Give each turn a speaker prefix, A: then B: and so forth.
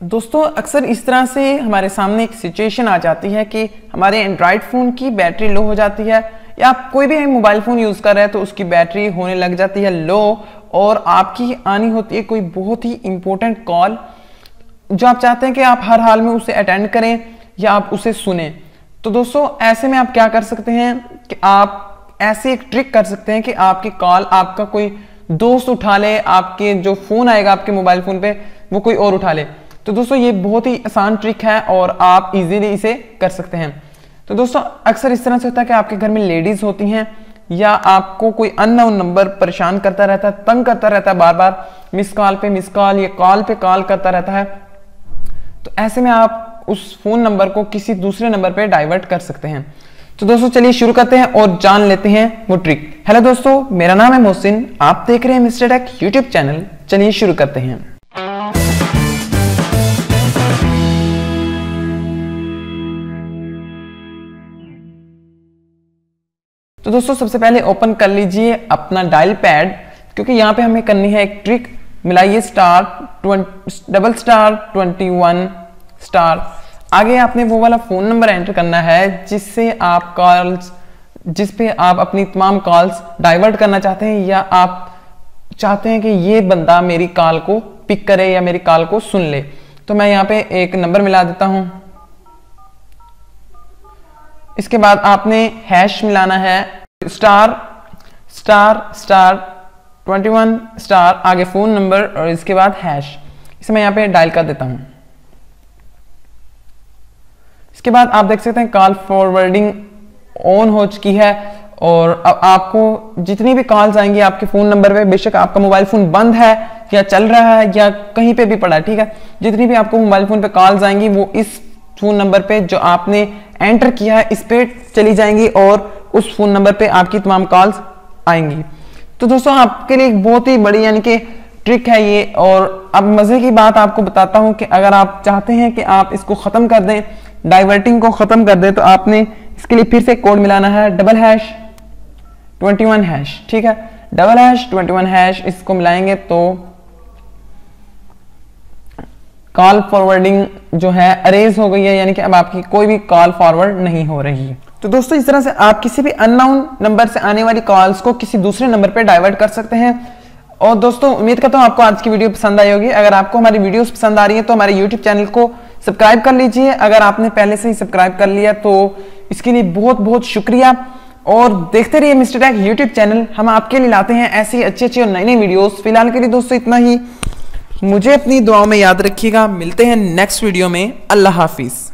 A: दोस्तों अक्सर इस तरह से हमारे सामने एक सिचुएशन आ जाती है कि हमारे एंड्रॉयड फ़ोन की बैटरी लो हो जाती है, या आप कोई भी मोबाइल फ़ोन यूज़ कर रहे हैं तो उसकी बैटरी होने लग जाती है लो, और आपकी आनी होती है कोई बहुत ही इंपॉर्टेंट कॉल जो आप चाहते हैं कि आप हर हाल में उसे अटेंड करें या आप उसे सुने। तो दोस्तों ऐसे में आप क्या कर सकते हैं कि आप ऐसे एक ट्रिक कर सकते हैं कि आपकी कॉल आपका कोई दोस्त उठा ले, आपके जो फ़ोन आएगा आपके मोबाइल फ़ोन पे वो कोई और उठा ले। तो दोस्तों ये बहुत ही आसान ट्रिक है और आप इजीली इसे कर सकते हैं। तो दोस्तों अक्सर इस तरह से होता है कि आपके घर में लेडीज होती हैं या आपको कोई अननोन नंबर परेशान करता रहता है, तंग करता रहता है, बार बार मिस कॉल पे मिस कॉल या कॉल पे कॉल करता रहता है। तो ऐसे में आप उस फोन नंबर को किसी दूसरे नंबर पे डाइवर्ट कर सकते हैं। तो दोस्तों चलिए शुरू करते हैं और जान लेते हैं वो ट्रिक। हेलो दोस्तों, मेरा नाम है मोहसिन, आप देख रहे हैं मिस्टर टेक यूट्यूब चैनल। चलिए शुरू करते हैं। तो दोस्तों सबसे पहले ओपन कर लीजिए अपना डायल पैड, क्योंकि यहाँ पे हमें करनी है एक ट्रिक। मिलाइए *21*, आगे आपने वो वाला फोन नंबर एंटर करना है जिससे आप कॉल्स, जिस पे आप अपनी तमाम कॉल्स डाइवर्ट करना चाहते हैं, या आप चाहते हैं कि ये बंदा मेरी कॉल को पिक करे या मेरी कॉल को सुन ले। तो मैं यहाँ पे एक नंबर मिला देता हूं। इसके बाद आपने हैश मिलाना है ***21** आगे फोन नंबर और इसके बाद हैश। इसे मैं यहाँ पे डायल कर देता हूं। इसके बाद आप देख सकते हैं कॉल फॉरवर्डिंग ऑन हो चुकी है, और अब आपको जितनी भी कॉल्स आएंगी आपके फोन नंबर पे, बेशक आपका मोबाइल फोन बंद है या चल रहा है या कहीं पे भी पड़ा है, ठीक है, जितनी भी आपको मोबाइल फोन पे कॉल्स आएंगी वो इस फोन नंबर पे जो आपने एंटर किया है इस पे चली जाएंगी और उस फोन नंबर पे आपकी तमाम कॉल्स आएंगी। तो दोस्तों आपके लिए एक बहुत ही बड़ी यानी कि ट्रिक है ये। और अब मजे की बात आपको बताता हूं कि अगर आप चाहते हैं कि आप इसको खत्म कर दें, डाइवर्टिंग को खत्म कर दें, तो आपने इसके लिए फिर से कोड मिलाना है ##21#, ठीक है, ##21#। इसको मिलाएंगे तो कॉल फॉरवर्डिंग जो है अरेज हो गई है, यानी कि अब आपकी कोई भी कॉल फॉरवर्ड नहीं हो रही है। तो दोस्तों इस तरह से आप किसी भी अननोन नंबर से आने वाली कॉल्स को किसी दूसरे नंबर पे डाइवर्ट कर सकते हैं। और दोस्तों उम्मीद करता हूं आपको आज की वीडियो पसंद आई होगी। अगर आपको हमारी वीडियोस पसंद आ रही है तो हमारे यूट्यूब चैनल को सब्सक्राइब कर लीजिए। अगर आपने पहले से ही सब्सक्राइब कर लिया तो इसके लिए बहुत बहुत शुक्रिया, और देखते रहिए मिस्टर टेक यूट्यूब चैनल। हम आपके लिए लाते हैं ऐसी अच्छी और नई नई वीडियोस। फिलहाल के लिए दोस्तों इतना ही। मुझे अपनी दुआओं में याद रखिएगा। मिलते हैं नेक्स्ट वीडियो में। अल्लाह हाफिज।